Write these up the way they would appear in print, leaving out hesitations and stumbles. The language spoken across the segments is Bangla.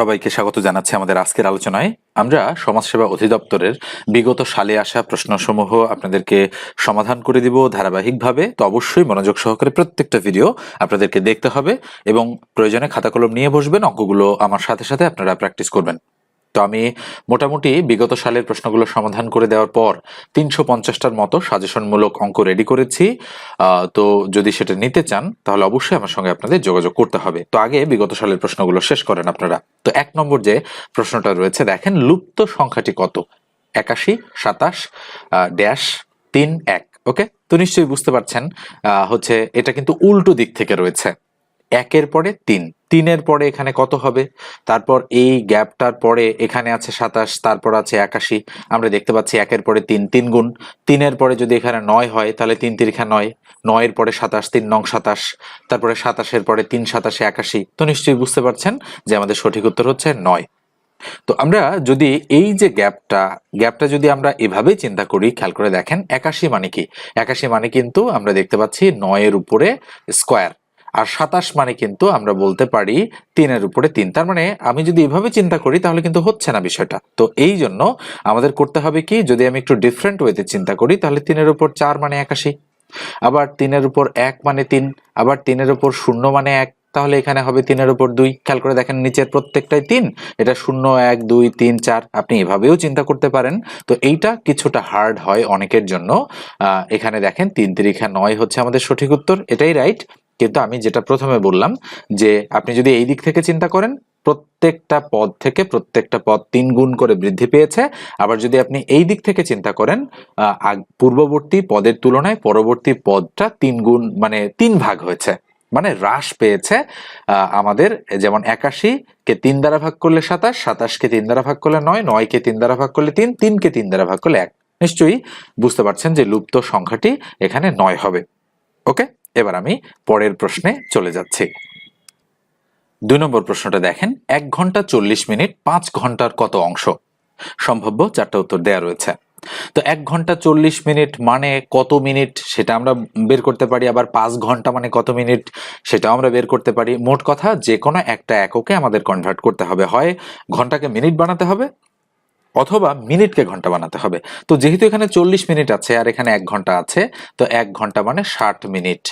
সবাইকে স্বাগত জানাচ্ছি আমাদের আজকের আলোচনায়। আমরা সমাজসেবা অধিদপ্তরের বিগত সালে আসা প্রশ্নসমূহ আপনাদেরকে সমাধান করে দিব ধারাবাহিকভাবে। তো অবশ্যই মনোযোগ সহকারে প্রত্যেকটা ভিডিও আপনাদেরকে দেখতে হবে এবং প্রয়োজনে খাতা কলম নিয়ে বসবেন, অঙ্কগুলো আমার সাথে সাথে আপনারা প্র্যাকটিস করবেন। তো আমি মোটামুটি বিগত সালের প্রশ্নগুলো সমাধান করে দেওয়ার পর 350টার মতো সাজেশনমূলক অঙ্ক রেডি করেছি। তো যদি সেটা নিতে চান তাহলে অবশ্যই আমার সঙ্গে আপনাদের যোগাযোগ করতে হবে। তো আগে বিগত সালের প্রশ্নগুলো শেষ করেন আপনারা। তো 1 নম্বর যে প্রশ্নটা রয়েছে, দেখেন লুপ্ত সংখ্যাটি কত? 81, 27, ড্যাশ 3, 1। ওকে, তো নিশ্চয়ই বুঝতে পারছেন হচ্ছে এটা কিন্তু উল্টো দিক থেকে রয়েছে। 1-এর পরে 3, 3-এর পরে এখানে কত হবে? তারপর এই গ্যাপটার পরে এখানে আছে 27, তারপর আছে 81। আমরা দেখতে পাচ্ছি 1-এর পরে 3, 3 গুণ। 3-এর পরে যদি এখানে 9 হয় তাহলে 3 তিরিখা 9, 9-এর পরে 27, 3 নং 27, তারপরে 27-এর পরে 3 27 81। তো নিশ্চয়ই বুঝতে পারছেন যে আমাদের সঠিক উত্তর হচ্ছে 9। তো আমরা যদি এই যে গ্যাপটা যদি আমরা এভাবেই চিন্তা করি, খেয়াল করে দেখেন 81 মানে কি? 81 মানে কিন্তু আমরা দেখতে পাচ্ছি 9-এর উপরে স্কোয়ার, আর 27 মানে কিন্তু আমরা বলতে পারি 3-এর উপরে 3। তার মানে আমি যদি এভাবে চিন্তা করি তাহলে কিন্তু হচ্ছে না বিষয়টা। তো এই জন্য আমাদের করতে হবে কি, যদি আমি একটু ডিফারেন্ট ওয়েতে চিন্তা করি তাহলে 3-এর উপর 4 মানে 81, আবার 3-এর উপর 1 মানে 3, আবার 3-এর উপর 0 মানে 1, তাহলে এখানে হবে 3-এর উপর 2। খেয়াল করে দেখেন নিচের প্রত্যেকটাই 3, এটা 0 1 2 3 4। আপনি এভাবেও চিন্তা করতে পারেন। তো এইটা কিছুটা হার্ড হয় অনেকের জন্য। এখানে দেখেন 3 তিরিখা 9 হচ্ছে আমাদের সঠিক উত্তর, এটাই রাইট। কিন্তু আমি যেটা প্রথমে বললাম যে আপনি যদি এই দিক থেকে চিন্তা করেন, প্রত্যেকটা পদ থেকে প্রত্যেকটা পদ 3 গুণ করে বৃদ্ধি পেয়েছে। আবার যদি আপনি এই দিক থেকে চিন্তা করেন, পূর্ববর্তী পদের তুলনায় পরবর্তী পদটা 3 গুণ মানে 3 ভাগ হয়েছে, মানে হ্রাস পেয়েছে। আমাদের যেমন 81 কে 3 দ্বারা ভাগ করলে 27, 27 কে 3 দ্বারা ভাগ করলে 9, 9 কে 3 দ্বারা ভাগ করলে 3, 3 কে 3 দ্বারা ভাগ করলে 1। নিশ্চয়ই বুঝতে পারছেন যে লুপ্ত সংখ্যাটি এখানে 9 হবে। ওকে, এবার আমি পরের প্রশ্নে চলে যাচ্ছি। 2 নম্বর প্রশ্নটা দেখেন, 1 ঘন্টা 40 মিনিট 5 ঘন্টার কত অংশ? সম্ভাব্য 4টা উত্তর দেয়া রয়েছে। তো 1 ঘন্টা 40 মিনিট মানে কত মিনিট সেটা আমরা বের করতে পারি, আবার 5 ঘন্টা মানে কত মিনিট সেটাও আমরা বের করতে পারি। মোট কথা যে কোনো একটা এককে আমাদের কনভার্ট করতে হবে, হয় ঘন্টাকে মিনিট বানাতে হবে অথবা মিনিটকে ঘন্টা বানাতে হবে। তো যেহেতু এখানে 40 মিনিট আছে আর এখানে 1 ঘন্টা আছে, তো 1 ঘন্টা মানে 60 মিনিট,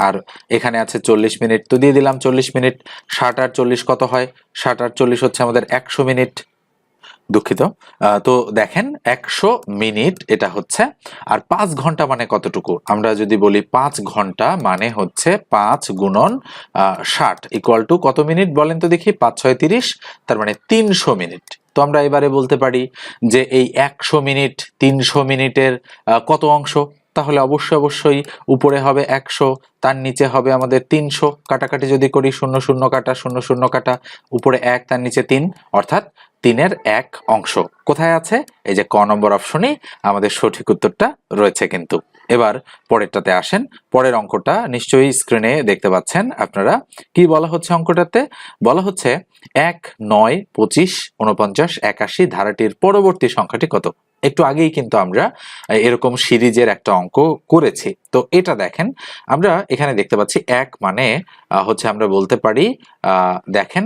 আর এখানে আছে 40 মিনিট, তো দিয়ে দিলাম 40 মিনিট। 60 আর 40 কত হয়? 60 আর 40 হচ্ছে আমাদের 100 মিনিট। দুঃখিত। তো দেখেন 100 মিনিট এটা হচ্ছে। আর 5 ঘন্টা মানে কতটুকু? আমরা যদি বলি 5 ঘন্টা মানে হচ্ছে 5 গুণন 60 ইকুয়াল টু কত মিনিট বলেন তো দেখি? 5 6 30, তার মানে 300 মিনিট। তো আমরা এবারে বলতে পারি যে এই 100 মিনিট 300 মিনিটের কত অংশ? তাহলে অবশ্যই উপরে হবে 100, তার নিচে হবে আমাদের 300। কাটাকাটি যদি করি 0 0 কাটা 0 0 কাটা, উপরে 1 তার নিচে 3, অর্থাৎ 3-এর 1 অংশ কোথায় আছে? এই যে ক নম্বর অপশনেই আমাদের সঠিক উত্তরটা রয়েছে কিন্তু। এবার পরেরটাতে আসেন। পরের অঙ্কটা নিশ্চয়ই স্ক্রিনে দেখতে পাচ্ছেন আপনারা। কি বলা হচ্ছে অঙ্কটাতে? বলা হচ্ছে 1 9 25 49 81 ধারাটির পরবর্তী সংখ্যাটি কত? একটু আগেই কিন্তু আমরা এরকম সিরিজের একটা অঙ্ক করেছি। তো এটা দেখেন, আমরা এখানে দেখতে পাচ্ছি 1 মানে হচ্ছে আমরা বলতে পারি দেখেন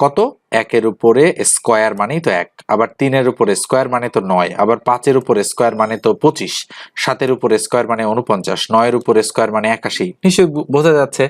কত? 1-এর উপরে স্কোয়ার মানেই তো 1, আবার 3-এর উপরে স্কোয়ার মানে তো 9, আবার 5-এর উপরে স্কোয়ার মানে তো 25, 7-এর উপরে স্কোয়ার মানে 49, 9-এর উপরে স্কোয়ার মানে 81। নিশ্চয়ই বোঝা যাচ্ছে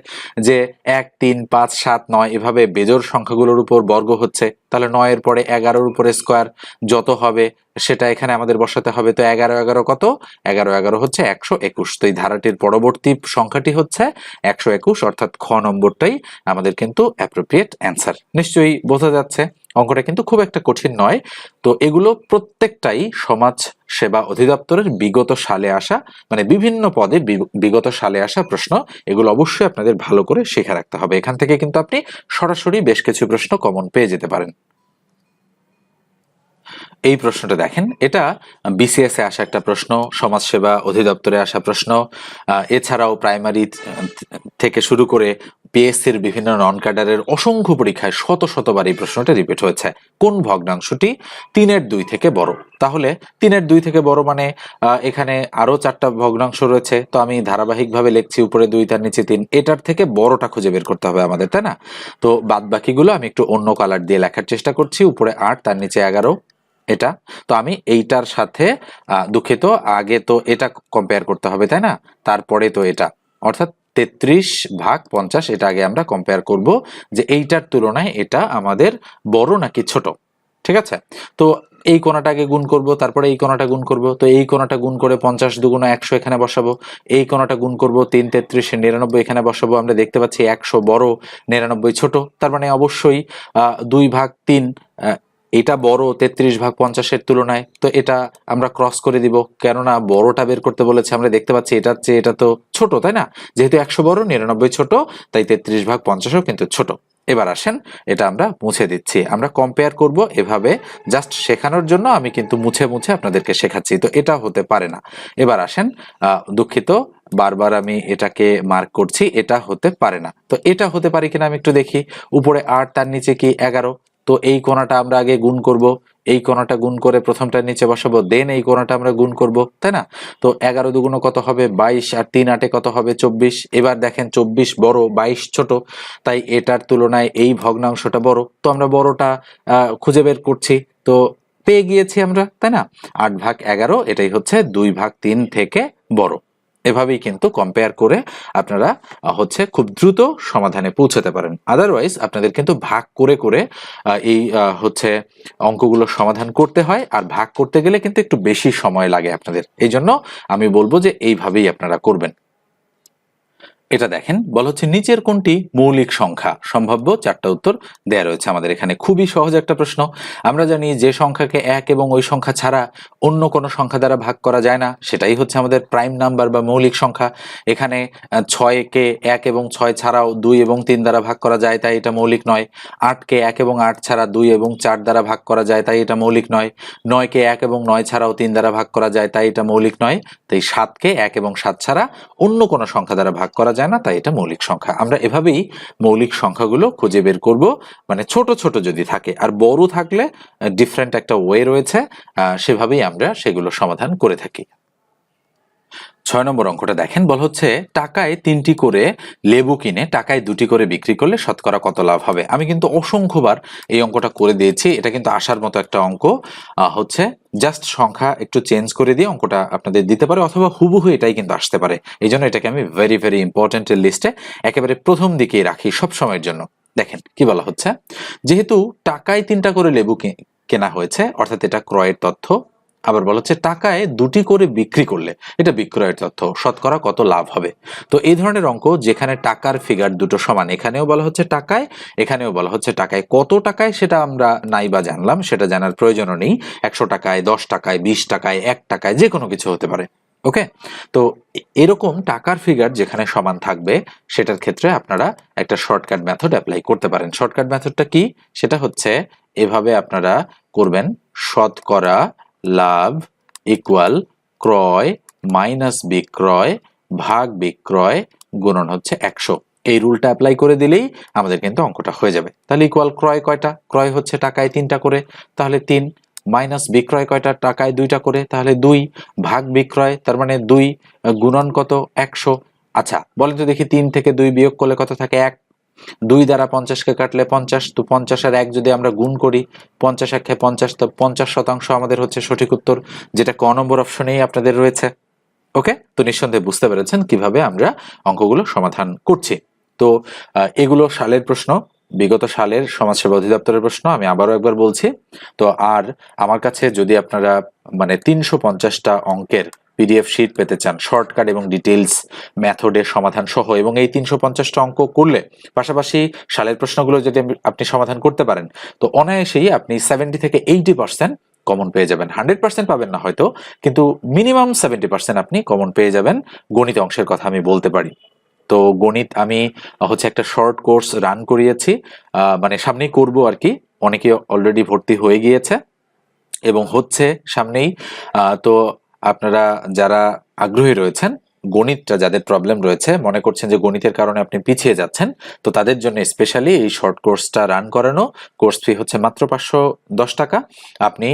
যে 1 3 5 7 9 এভাবে বেজোড় সংখ্যাগুলোর উপর বর্গ হচ্ছে। তাহলে 9-এর পরে 11-র উপরে স্কোয়ার যত হবে সেটা এখানে আমাদের বসাতে হবে। তো 11 11 কত? 11 11 হচ্ছে 121। তো এই ধারাটির পরবর্তী সংখ্যাটি হচ্ছে 121, অর্থাৎ খ নম্বরটাই আমাদের কিন্তু অ্যাপ্রোপ্রিয়েট অ্যান্সার। নিশ্চয়ই বোঝা যাচ্ছে অঙ্কটা কিন্তু খুব একটা কঠিন নয়। তো এগুলো প্রত্যেকটাই সমাজ সেবা অধিদপ্তরের বিগত সালে আসা, মানে বিভিন্ন পদে বিগত সালে আসা প্রশ্ন। এগুলো অবশ্যই আপনাদের ভালো করে শিখে রাখতে হবে। এখান থেকে কিন্তু আপনি সরাসরি বেশ কিছু প্রশ্ন কমন পেয়ে যেতে পারেন। এই প্রশ্নটা দেখেন, এটা বিসিএস এ আসা একটা প্রশ্ন, সমাজসেবা অধিদপ্তরে আসা প্রশ্ন, এছাড়াও প্রাইমারি থেকে শুরু করে পিএসসির বিভিন্ন নন ক্যাডারের অসংখ্য পরীক্ষায় শত শতবার এই প্রশ্নটা রিপিট হয়েছে। কোন ভগ্নাংশটি 3/2 থেকে বড়? তাহলে 3/2 থেকে বড় মানে এখানে আরো 4টা ভগ্নাংশ রয়েছে, তো আমি ধারাবাহিকভাবে লিখছি, উপরে 2 তার নিচে 3, এটার থেকে বড়টা খুঁজে বের করতে হবে আমাদের, তাই না? তো বাদ বাকিগুলো আমি একটু অন্য কালার দিয়ে লেখার চেষ্টা করছি। উপরে 8, তার নিচে 11, এটা। তো আমি এইটার সাথে দুঃখিত, আগে তো এটা কম্পেয়ার করতে হবে, তাই না? তারপরে তো এটা, অর্থাৎ 33/50, এটা আগে আমরা কম্পেয়ার করব যে এইটার তুলনায় এটা আমাদের বড় নাকি ছোট। ঠিক আছে? তো এই কোণাটা আগে গুণ করব, তারপরে এই কোণাটা গুণ করব। তো এই কোণাটা গুণ করে 50 দুগুণ 100 এখানে বসাবো। এই কোণাটা গুণ করব 3 33 99 এখানে বসাবো। আমরা দেখতে পাচ্ছি 100 বড়, 99 ছোট, তার মানে অবশ্যই 2/3 এটা বড় 33/50 তুলনায়। তো এটা আমরা ক্রস করে দিব, কেননা বড়টা বের করতে বলেছে। আমরা দেখতে পাচ্ছি এটার চেয়ে এটা তো ছোট, তাই না? যেহেতু 100 বড়, 99 ছোট, তাই 33/50ও কিন্তু ছোট। এবার আসেন, এটা আমরা মুছে দিচ্ছি। আমরা কম্পেয়ার করব এভাবে, জাস্ট শেখানোর জন্য আমি কিন্তু মুছে মুছে আপনাদেরকে শেখাচ্ছি, তো এটা হতে পারে না। এবার আসেন, দুঃখিত, বারবার আমি এটাকে মার্ক করছি, এটা হতে পারে না। তো এটা হতে পারে কিনা আমি একটু দেখি। উপরে 8, তার নিচে কি 11, তো এই কোণাটা আমরা আগে গুণ করব, এই কোণাটা গুণ করে প্রথমটার নিচে বসাবো, দেন এই কোণাটা আমরা গুণ করব, তাই না? তো 11 দুগুণ কত হবে? 22, আর 3 8 কত হবে? 24। এবার দেখেন 24 বড়, 22 ছোট, তাই এটার তুলনায় এই ভগ্নাংশটা বড়। তো আমরা বড়টা খুঁজে বের করছি, তো পেয়ে গিয়েছি আমরা, তাই না? 8/11, এটাই হচ্ছে 2/3 থেকে বড়। এভাবেই কিন্তু কম্পেয়ার করে আপনারা খুব দ্রুত সমাধানে পৌঁছাতে পারেন। আদারওয়াইজ আপনাদের কিন্তু ভাগ করে করে এই অঙ্কগুলো সমাধান করতে হয়, আর ভাগ করতে গেলে কিন্তু একটু বেশি সময় লাগে আপনাদের। এই জন্য আমি বলবো যে এইভাবেই আপনারা করবেন। এটা দেখেন, বলা হচ্ছে নিচের কোনটি মৌলিক সংখ্যা? সম্ভাব্য 4টা উত্তর দেয়া রয়েছে আমাদের এখানে। খুবই সহজ একটা প্রশ্ন। আমরা জানি যে সংখ্যাকে 1 এবং ওই সংখ্যা ছাড়া অন্য কোনো সংখ্যা দ্বারা ভাগ করা যায় না, সেটাই হচ্ছে আমাদের প্রাইম নাম্বার বা মৌলিক সংখ্যা। এখানে 6কে 1 এবং 6 ছাড়াও 2 এবং 3 দ্বারা ভাগ করা যায়, তাই এটা মৌলিক নয়। 8কে 1 এবং 8 ছাড়া 2 এবং 4 দ্বারা ভাগ করা যায়, তাই এটা মৌলিক নয়। 9কে 1 এবং 9 ছাড়াও 3 দ্বারা ভাগ করা যায়, তাই এটা মৌলিক নয়। তাই 7কে 1 এবং 7 ছাড়া অন্য কোনো সংখ্যা দ্বারা ভাগ করা যায় না, তাই এটা মৌলিক সংখ্যা। আমরা এভাবেই মৌলিক সংখ্যাগুলো খুঁজে বের করব, মানে ছোট ছোট যদি থাকে, আর বড় থাকলে ডিফারেন্ট একটা ওয়ে রয়েছে, সেভাবেই আমরা সেগুলো সমাধান করে থাকি। 6 নম্বর অঙ্কটা দেখেন, বলা হচ্ছে টাকায় 3টি করে লেবু কিনে টাকায় 2টি করে বিক্রি করলে শতকরা কত লাভ হবে? আমি কিন্তু অসংখ্যবার এই অঙ্কটা করে দিয়েছি, এটা কিন্তু আসার মতো একটা অঙ্ক। জাস্ট সংখ্যা একটু চেঞ্জ করে দিয়ে অঙ্কটা আপনাদের দিতে পারে, অথবা হুবহু এটাই কিন্তু আসতে পারে। এই জন্য এটাকে আমি ভেরি ভেরি ইম্পর্টেন্টের লিস্টে একেবারে প্রথম দিকেই রাখি সব সময়ের জন্য। দেখেন কি বলা হচ্ছে, যেহেতু টাকায় 3টা করে লেবু কেনা হয়েছে, অর্থাৎ এটা ক্রয়ের তথ্য। আবার বলা হচ্ছে টাকায় 2টি করে বিক্রি করলে, এটা বিক্রয়ের তথ্য, শতকরা কত লাভ হবে? তো এই ধরনের অঙ্ক যেখানে টাকার ফিগার দুটো সমান, এখানেও বলা হচ্ছে টাকায়, এখানেও বলা হচ্ছে টাকায়। কত টাকায় সেটা আমরা নাই বা জানলাম, সেটা জানার প্রয়োজনও নেই। 100 টাকায়, 10 টাকায়, 20 টাকায়, 1 টাকায়, যে কোনো কিছু হতে পারে। ওকে, তো এরকম টাকার ফিগার যেখানে সমান থাকবে, সেটার ক্ষেত্রে আপনারা একটা শর্টকাট মেথড অ্যাপ্লাই করতে পারেন। শর্টকাট মেথডটা কি? সেটা হচ্ছে এভাবে আপনারা করবেন, শতকরা লাভ ইকুয়াল ক্রয় মাইনাস বিক্রয় ভাগ বিক্রয় গুণন হচ্ছে 100। এই রুলটা অ্যাপ্লাই করে দিলেই আমাদের কিন্তু অঙ্কটা হয়ে যাবে। তাহলে ইকুয়াল ক্রয় কয়টা? ক্রয় হচ্ছে টাকায় 3টা করে, তাহলে 3, মাইনাস বিক্রয় কয়টা? টাকায় 2টা করে, তাহলে 2, ভাগ বিক্রয় তার মানে 2, গুণন কত? 100। আচ্ছা বলেন তো দেখি, 3 থেকে 2 বিয়োগ করলে কত থাকে? 1। 2 দ্বারা 50কে কাটলে 50, তো 50 আর 1 যদি আমরা গুণ করি, 50 1 50, তো 50% আমাদের হচ্ছে সঠিক উত্তর, যেটা ক নম্বর অপশনেই আপনাদের রয়েছে। ওকে, তো নিঃসন্দেহে বুঝতে পেরেছেন কিভাবে আমরা অঙ্কগুলো সমাধান করছি। তো এগুলো সালের প্রশ্ন, বিগত সালের সমাজসেবা অধিদপ্তরের প্রশ্ন, আমি আবারও একবার বলছি। তো আর আমার কাছে যদি আপনারা 350টা অঙ্কের পিডিএফ শিট পেতে চান, শর্টকাট এবং ডিটেলস মেথডের সমাধান সহ, এবং এই 350টা অঙ্ক করলে পাশাপাশি সালের প্রশ্নগুলো যদি আপনি সমাধান করতে পারেন, তো অনায়াসেই আপনি 70 থেকে 80% কমন পেয়ে যাবেন। 100% পাবেন না হয়তো, কিন্তু মিনিমাম 70% আপনি কমন পেয়ে যাবেন। গণিত অংশের কথা আমি বলতে পারি। তো গণিত আমি একটা শর্ট কোর্স রান করিয়েছি, সামনেই করব আর কি। অনেকে অলরেডি ভর্তি হয়ে গিয়েছে। এবং হচ্ছে সামনেই। তো আপনারা যারা আগ্রহী রয়েছেন, গণিতটা যাদের প্রবলেম রয়েছে, মনে করছেন যে গণিতের কারণে আপনি পিছিয়ে যাচ্ছেন, তো তাদের জন্য স্পেশালি এই শর্ট কোর্সটা রান করানো। কোর্স ফি হচ্ছে মাত্র 510 টাকা। আপনি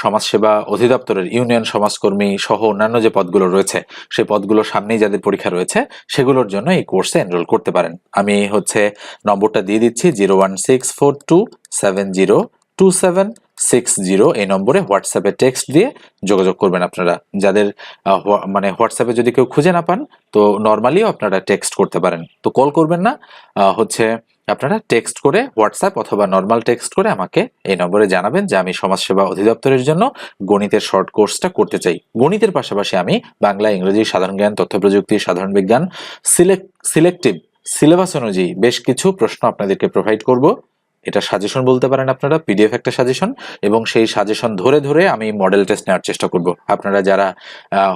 সমাজসেবা অধিদপ্তরের ইউনিয়ন সমাজকর্মী সহ অন্যান্য যে পদগুলো রয়েছে, সেই পদগুলোর সামনেই যাদের পরীক্ষা রয়েছে, সেগুলোর জন্য এই কোর্সে এনরোল করতে পারেন। আমি হচ্ছে নম্বরটা দিয়ে দিচ্ছি, 01642702760। এই নম্বরে হোয়াটসঅ্যাপে টেক্সট দিয়ে যোগাযোগ করবেন আপনারা। যাদের মানে হোয়াটসঅ্যাপে যদি কেউ খুঁজে না পান, তো নর্মালিও আপনারা টেক্সট করতে পারেন। তো কল করবেন না, হচ্ছে আপনারা টেক্সট করে, হোয়াটসঅ্যাপ অথবা নর্মাল টেক্সট করে আমাকে এই নম্বরে জানাবেন যে আমি সমাজসেবা অধিদপ্তরের জন্য গণিতের শর্ট কোর্সটা করতে চাই। গণিতের পাশাপাশি আমি বাংলা, ইংরেজি, সাধারণ জ্ঞান, তথ্য প্রযুক্তি, সাধারণ বিজ্ঞান, সিলেক্টিভ সিলেবাস অনুযায়ী বেশ কিছু প্রশ্ন আপনাদেরকে প্রোভাইড করব। এটা সাজেশন বলতে পারেন আপনারা, পিডিএফ একটা সাজেশন, এবং সেই সাজেশন ধরে ধরে আমি মডেল টেস্ট নেওয়ার চেষ্টা করব। আপনারা যারা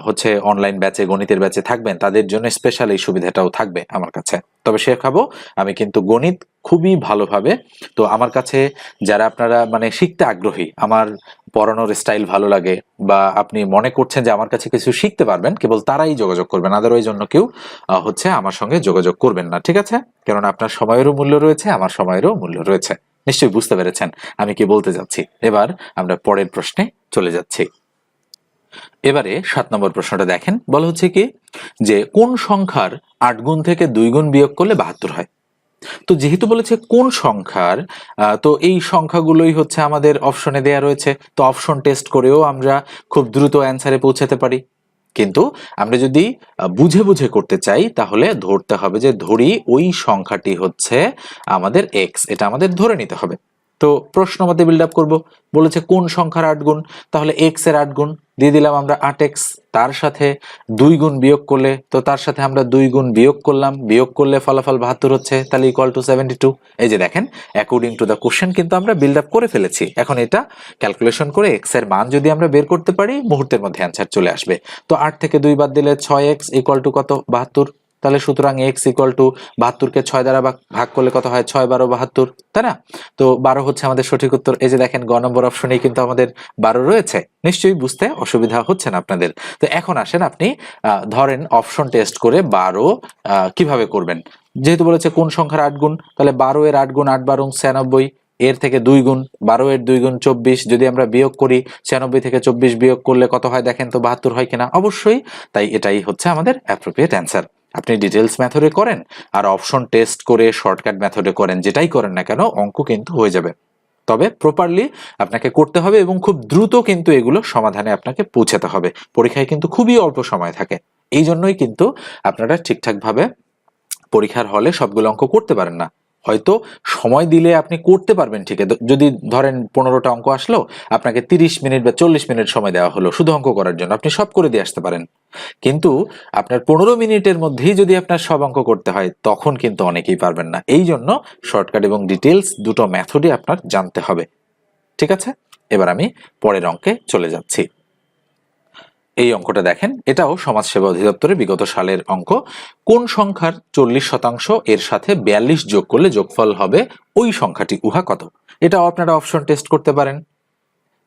হচ্ছে অনলাইন ব্যাচে, গণিতের ব্যাচে থাকবেন, তাদের জন্য স্পেশাল এই সুবিধাটাও থাকবে আমার কাছে। তবে শেখাবো আমি কিন্তু গণিত খুবই ভালোভাবে। তো আমার কাছে যারা আপনারা মানে শিখতে আগ্রহী, আমার পড়ানোর স্টাইল ভালো লাগে, বা আপনি মনে করছেন যে আমার কাছে কিছু শিখতে পারবেন, কেবল তারাই যোগাযোগ করবেন, আদারওয়াইজ অন্য কেউ হচ্ছে আমার সঙ্গে যোগাযোগ করবেন না, ঠিক আছে? কারণ আপনার সময়েরও মূল্য রয়েছে, আমার সময়েরও মূল্য রয়েছে। নিশ্চয়ই বুঝতে পেরেছেন আমি কি বলতে যাচ্ছি। এবার আমরা পরের প্রশ্নে চলে যাচ্ছি। এবারে 7 নম্বর প্রশ্নটা দেখেন, বলা হচ্ছে কি যে কোন সংখ্যার 8 গুণ থেকে 2 গুণ বিয়োগ করলে 72 হয়। তো যেহেতু বলেছে কোন সংখ্যার, তো এই সংখ্যাগুলোই হচ্ছে আমাদের অপশনে দেয়া রয়েছে। তো অপশন টেস্ট করেও আমরা খুব দ্রুত অ্যান্সারে পৌঁছাতে পারি। কিন্তু আমরা যদি বুঝে বুঝে করতে চাই, তাহলে ধরতে হবে যে ধরি ওই সংখ্যাটি হচ্ছে আমাদের এক্স, এটা আমাদের ধরে নিতে হবে। তো প্রশ্ন মতে বিল্ড আপ করবো, বলেছে কোন সংখ্যার 8 গুণ, তাহলে এক্স এর 8 গুণ দিয়ে দিলাম আমরা 8x, তার সাথে 2 গুণ বিয়োগ করলে, তো তার সাথে আমরা 2 গুণ বিয়োগ করলাম, বিয়োগ করলে ফলাফল 72 হচ্ছে, তাহলে ইকুয়াল টু 72। এই যে দেখেন, অ্যাকর্ডিং টু দ্য কোশ্চেন কিন্তু আমরা বিল্ড আপ করে ফেলেছি। এখন এটা ক্যালকুলেশন করে এক্স এর মান যদি আমরা বের করতে পারি, মুহূর্তের মধ্যে অ্যান্সার চলে আসবে। তো 8 থেকে 2 বাদ দিলে 6x ইকুয়াল টু কত? 72। তাহলে সুতরাং x ইকুয়াল টু 72কে 6 দ্বারা ভাগ করলে কত হয়? 6 12 72, তাই না? তো 12 হচ্ছে আমাদের সঠিক উত্তর। এই যে দেখেন, গ নম্বর অপশনেই কিন্তু আমাদের 12 রয়েছে। নিশ্চয়ই বুঝতে অসুবিধা হচ্ছে না আপনাদের। তো এখন আসেন, আপনি ধরেন অপশন টেস্ট করে 12 কিভাবে করবেন। যেহেতু বলেছে কোন সংখ্যার 8 গুণ, তাহলে 12 এর 8 গুণ 8 12 96, এর থেকে 2 গুণ, 12 এর 2 গুণ 24, যদি আমরা বিয়োগ করি 96 থেকে 24 বিয়োগ করলে কত হয় দেখেন তো? 72 হয় কিনা? অবশ্যই। তাই এটাই হচ্ছে আমাদের অ্যাপ্রোপ্রিয়েট অ্যান্সার। আপনি ডিটেলস মেথডে করেন আর অপশন টেস্ট করে শর্টকাট মেথডে করেন, যেটাই করেন না কেন, অঙ্ক কিন্তু হয়ে যাবে। তবে প্রপারলি আপনাকে করতে হবে এবং খুব দ্রুত কিন্তু এগুলো সমাধানে আপনাকে পৌঁছাতে হবে। পরীক্ষায় কিন্তু খুবই অল্প সময় থাকে, এই জন্যই কিন্তু আপনারা ঠিকঠাকভাবে পরীক্ষার হলে সবগুলো অঙ্ক করতে পারেন না। হয়তো সময় দিলে আপনি করতে পারবেন ঠিকই। যদি ধরেন 15টা অঙ্ক আসলো, আপনাকে 30 মিনিট বা 40 মিনিট সময় দেওয়া হলো শুধু অঙ্ক করার জন্য, আপনি সব করে দিয়ে আসতে পারেন। কিন্তু আপনার 15 মিনিটের মধ্যেই যদি আপনার সব অঙ্ক করতে হয়, তখন কিন্তু অনেকেই পারবেন না। এই জন্য শর্টকাট এবং ডিটেলস দুটো মেথডই আপনার জানতে হবে, ঠিক আছে? এবার আমি পরের অঙ্কে চলে যাচ্ছি। এই অঙ্কটা দেখেন, এটাও সমাজসেবা অধিদপ্তরের বিগত সালের অঙ্ক। কোন সংখ্যার 40% এর সাথে 42 যোগ করলে যোগফল হবে ওই সংখ্যাটি, উহা কত? এটাও আপনারা অপশন টেস্ট করতে পারেন।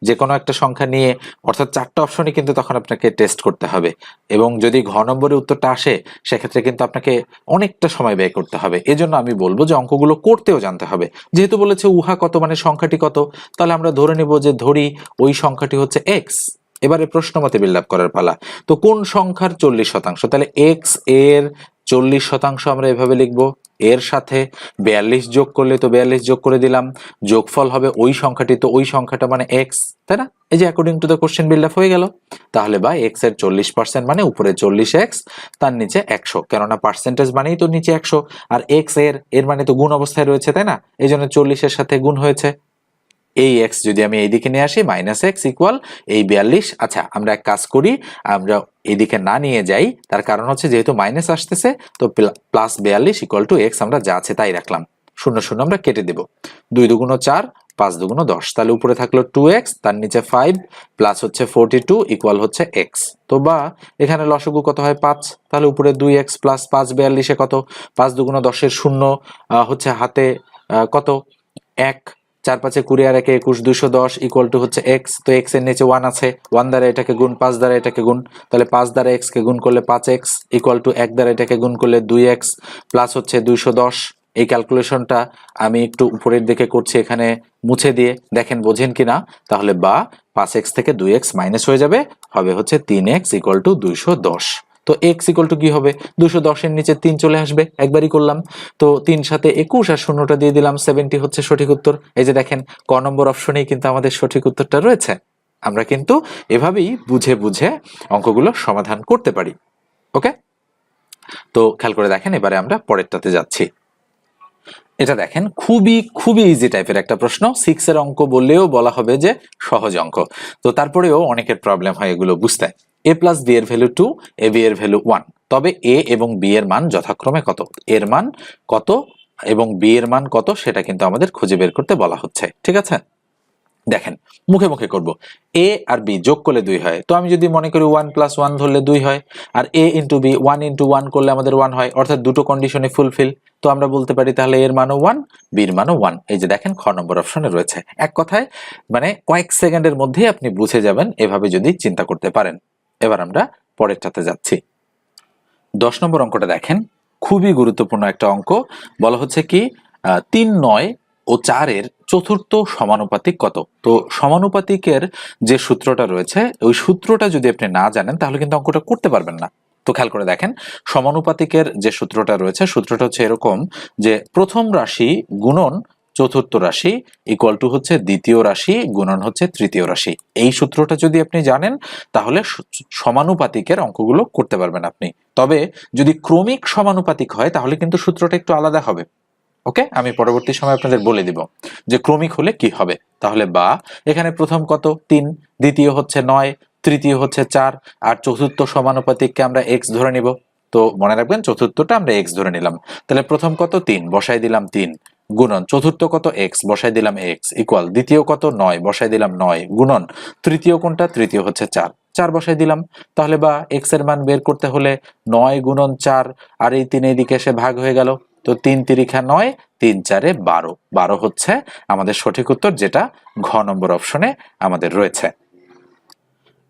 যে কোনো একটা সংখ্যা নিয়ে, অর্থাৎ 4টা অপশনই কিন্তু তখন আপনাকে টেস্ট করতে হবে। এবং যদি ঘ নম্বরে উত্তরটা আসে, সেক্ষেত্রে কিন্তু আপনাকে অনেকটা সময় ব্যয় করতে হবে। এজন্য আমি বলবো যে অঙ্কগুলো করতেও জানতে হবে। যেহেতু বলেছে উহা কত মানে সংখ্যাটি কত, তাহলে আমরা ধরে নিব যে ধরি ওই সংখ্যাটি হচ্ছে এক্স। এবারে প্রশ্ন মতে বিল্ড আপ করার পালা। তো কোন সংখ্যার 40%? তাহলে এক্স এর 40% আমরা এভাবে লিখবো, এর সাথে 42 যোগ করলে তো 42 যোগ করে দিলাম, যোগফল হবে ওই সংখ্যাটি, তো ওই সংখ্যাটা মানে এক্স, তাই না? এই যে according to the question build up হয়ে গেল। তাহলে বা এক্স এর 40% মানে উপরে 40x, তার নিচে 100, কেননা পার্সেন্টেজ মানেই তো নিচে 100, আর এক্স এর মানে তো গুণ অবস্থায় রয়েছে, তাই না? এই জন্য 40-এর সাথে গুণ হয়েছে। এই এক্স যদি আমি এইদিকে নিয়ে আসি, -x ইকুয়াল এই 42। আচ্ছা, আমরা এক কাজ করি, আমরা এইদিকে না নিয়ে যাই, তার কারণ হচ্ছে যেহেতু মাইনাস আসতেছে, তো +42 ইকুয়াল টু এক্স আমরা যা আছে তাই রাখলাম। 0 0 আমরা কেটে দেব। 2 দুগুণ 4, 5 দুগুণ 10, তাহলে উপরে থাকলো 2x, তার নিচে 5, প্লাস হচ্ছে 42 ইকুয়াল হচ্ছে এক্স। তো বা এখানে লসাগু কত হয়? 5, তাহলে উপরে 2x প্লাস 5 42-এ কত? 5 দুগুণ 10-এর 0, হচ্ছে হাতে কত? 1, 4 5 20 আর 1 21 210 ইকুয়াল টু হচ্ছে এক্স। তো এক্স এর নিচে 1 আছে, 1 দ্বারা এটাকে গুণ, 5 দ্বারা এটাকে গুণ, তাহলে 5 দ্বারা এক্স কে গুণ করলে 5x ইকুয়াল টু 1 দ্বারা এটাকে গুণ করলে 2x প্লাস হচ্ছে 210। এই ক্যালকুলেশনটা আমি একটু উপরের দিকে করছি, এখানে মুছে দিয়ে দেখেন বোঝেন কিনা। তাহলে বা 5x থেকে 2x মাইনাস হয়ে যাবে, হবে হচ্ছে 3x ইকুয়াল টু 210। তো x ইকুয়াল টু কি হবে, 210 এর নিচে 3 চলে আসবে, একবারই করলাম। তো 3 সাথে 21 আর শূন্যটা দিয়ে দিলাম, 70 হচ্ছে সঠিক উত্তর। এই যে দেখেন ক নম্বর অপশনেই কিন্তু আমাদের সঠিক উত্তরটা রয়েছে। আমরা কিন্তু এভাবেই বুঝে বুঝে অঙ্কগুলো সমাধান করতে পারি। ওকে, তো খেয়াল করে দেখেন, এবারে আমরা পরেরটাতে যাচ্ছি। এটা দেখেন খুবই খুবই ইজি টাইপের একটা প্রশ্ন, 6 এর অঙ্ক বললেও বলা হবে যে সহজ অঙ্ক। তো তারপরেও অনেকের প্রবলেম হয় এগুলো বুঝতে। a প্লাস বি এর ভ্যালু 2, এ বি এর ভ্যালু 1, তবে এ এবং বি এর মান যথাক্রমে কত, এর মান কত এবং বি এর মান কত সেটা কিন্তু আমাদের খুঁজে বের করতে বলা হচ্ছে। ঠিক আছে, দেখেন মুখে মুখে করব, এ আর বি যোগ করলে 2 হয়, তো আমি যদি মনে করি 1 প্লাস 1 ধরলে 2 হয়, আর এ ইন্টু বি 1 ইন্টু 1 করলে আমাদের 1 হয়, অর্থাৎ দুটো কন্ডিশনে ফুলফিল। তো আমরা বলতে পারি তাহলে এর মানও 1, বির মানও 1। এই যে দেখেন খ নম্বর অপশনে রয়েছে। এক কথায় মানে কয়েক সেকেন্ডের মধ্যেই আপনি বুঝে যাবেন এভাবে যদি চিন্তা করতে পারেন। এবার আমরা পরেরটাতে যাচ্ছি। 10 নম্বর অঙ্কটা দেখেন, খুবই গুরুত্বপূর্ণ একটা অঙ্ক। বলা হচ্ছে কি 3, 9 ও 4 এর চতুর্থ সমানুপাতিক কত। তো সমানুপাতিকের যে সূত্রটা রয়েছে, ওই সূত্রটা যদি আপনি না জানেন তাহলে কিন্তু অঙ্কটা করতে পারবেন না। তো খেয়াল করে দেখেন, সমানুপাতিকের যে সূত্রটা রয়েছে, সূত্রটা হচ্ছে এরকম যে প্রথম রাশি গুণন চতুর্থ রাশি ইকুয়াল টু হচ্ছে দ্বিতীয় রাশি গুণন হচ্ছে তৃতীয় রাশি। এই সূত্রটা যদি আপনি জানেন তাহলে সমানুপাতিকের অঙ্কগুলো করতে পারবেন আপনি। তবে যদি ক্রমিক সমানুপাতিক হয় তাহলে কিন্তু সূত্রটা একটু আলাদা হবে। ওকে, আমি পরবর্তী সময় আপনাদের বলে দিব যে ক্রমিক হলে কি হবে। তাহলে বা এখানে প্রথম কত 3, দ্বিতীয় হচ্ছে 9, তৃতীয় হচ্ছে 4, আর চতুর্থ সমানুপাতিককে আমরা x ধরে নিব। তো মনে রাখবেন চতুর্থটা আমরা x ধরে নিলাম। তাহলে প্রথম কত 3, বসাই দিলাম 3, গুণন চতুর্থ কত x, বসাই দিলাম x, ইকুয়াল দ্বিতীয় কত 9, বসাই দিলাম 9, গুণন তৃতীয় কোনটা, তৃতীয় হচ্ছে 4, 4 বসাই দিলাম। তাহলে বা x এর মান বের করতে হলে 9 গুণন 4 আর এই 3 এদিকে এসে ভাগ হয়ে গেল। তো 3 তিরিখা 9, 3 4 12, 12 হচ্ছে আমাদের সঠিক উত্তর, যেটা ঘ নম্বর অপশনে আমাদের রয়েছে।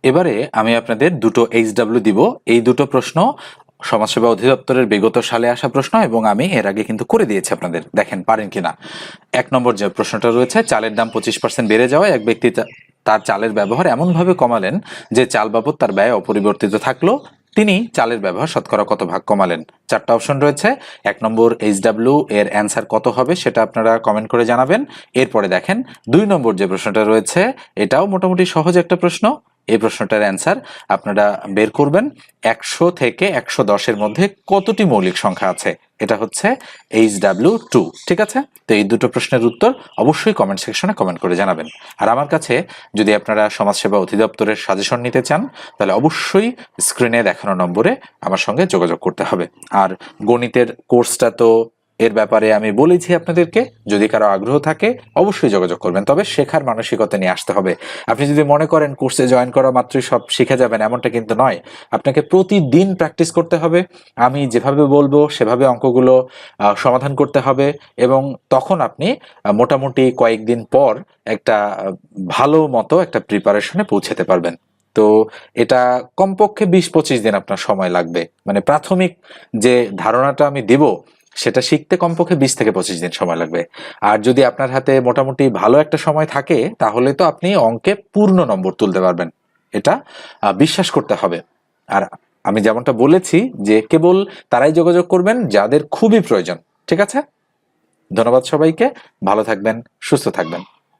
এবারে আমি আপনাদের দুটো HW দিব। এই দুটো প্রশ্ন সমাজসেবা অধিদপ্তরের বিগত সালে আসা প্রশ্ন, এবং আমি এর আগে কিন্তু করে দিয়েছি আপনাদের, দেখেন পারেন কিনা। 1 নম্বর যে প্রশ্নটা রয়েছে, চালের দাম 25% বেড়ে যাওয়ায় এক ব্যক্তি তার চালের ব্যবহার এমনভাবে কমালেন যে চাল বাবদ তার ব্যয় অপরিবর্তিত থাকলো। তিনি চালের ব্যবহার শতকরা কত ভাগ কমালেন? 4টা অপশন রয়েছে। 1 নম্বর HW এর অ্যান্সার কত হবে সেটা আপনারা কমেন্ট করে জানাবেন। এরপরে দেখেন 2 নম্বর যে প্রশ্নটা রয়েছে, এটাও মোটামুটি সহজ একটা প্রশ্ন। এই প্রশ্নটার অ্যান্সার আপনারা বের করবেন 100 থেকে 110 এর মধ্যে কতটি মৌলিক সংখ্যা আছে। এটা হচ্ছে HW2। ঠিক আছে, তো এই দুটো প্রশ্নের উত্তর অবশ্যই কমেন্ট সেকশনে কমেন্ট করে জানাবেন। আর আমার কাছে যদি আপনারা সমাজসেবা অধিদপ্তরের সাজেশন নিতে চান তাহলে অবশ্যই স্ক্রিনে দেখানো নম্বরে আমার সঙ্গে যোগাযোগ করতে হবে। আর গণিতের কোর্সটা তো এর ব্যাপারে আমি বলেছি আপনাদেরকে, যদি কারো আগ্রহ থাকে অবশ্যই যোগাযোগ করবেন, তবে শেখার মানসিকতা নিয়ে আসতে হবে। আপনি যদি মনে করেন কোর্সে জয়েন করা মাত্রই সব শিখে যাবেন, এমনটা কিন্তু নয়। আপনাকে প্রতিদিন প্র্যাকটিস করতে হবে, আমি যেভাবে বলবো সেভাবে অঙ্কগুলো সমাধান করতে হবে, এবং তখন আপনি মোটামুটি কয়েকদিন পর একটা ভালো মতো একটা প্রিপারেশনে পৌঁছাতে পারবেন। তো এটা কমপক্ষে 20-25 দিন আপনার সময় লাগবে, মানে প্রাথমিক যে ধারণাটা আমি দেব সেটা শিখতে কমপক্ষে 20 থেকে 25 দিন সময় লাগবে। আর যদি আপনার হাতে মোটামুটি ভালো একটা সময় থাকে তাহলে তো আপনি অঙ্কে পূর্ণ নম্বর তুলতে পারবেন, এটা বিশ্বাস করতে হবে। আর আমি যেমনটা বলেছি যে কেবল তারাই যোগাযোগ করবেন যাদের খুবই প্রয়োজন। ঠিক আছে, ধন্যবাদ সবাইকে, ভালো থাকবেন, সুস্থ থাকবেন।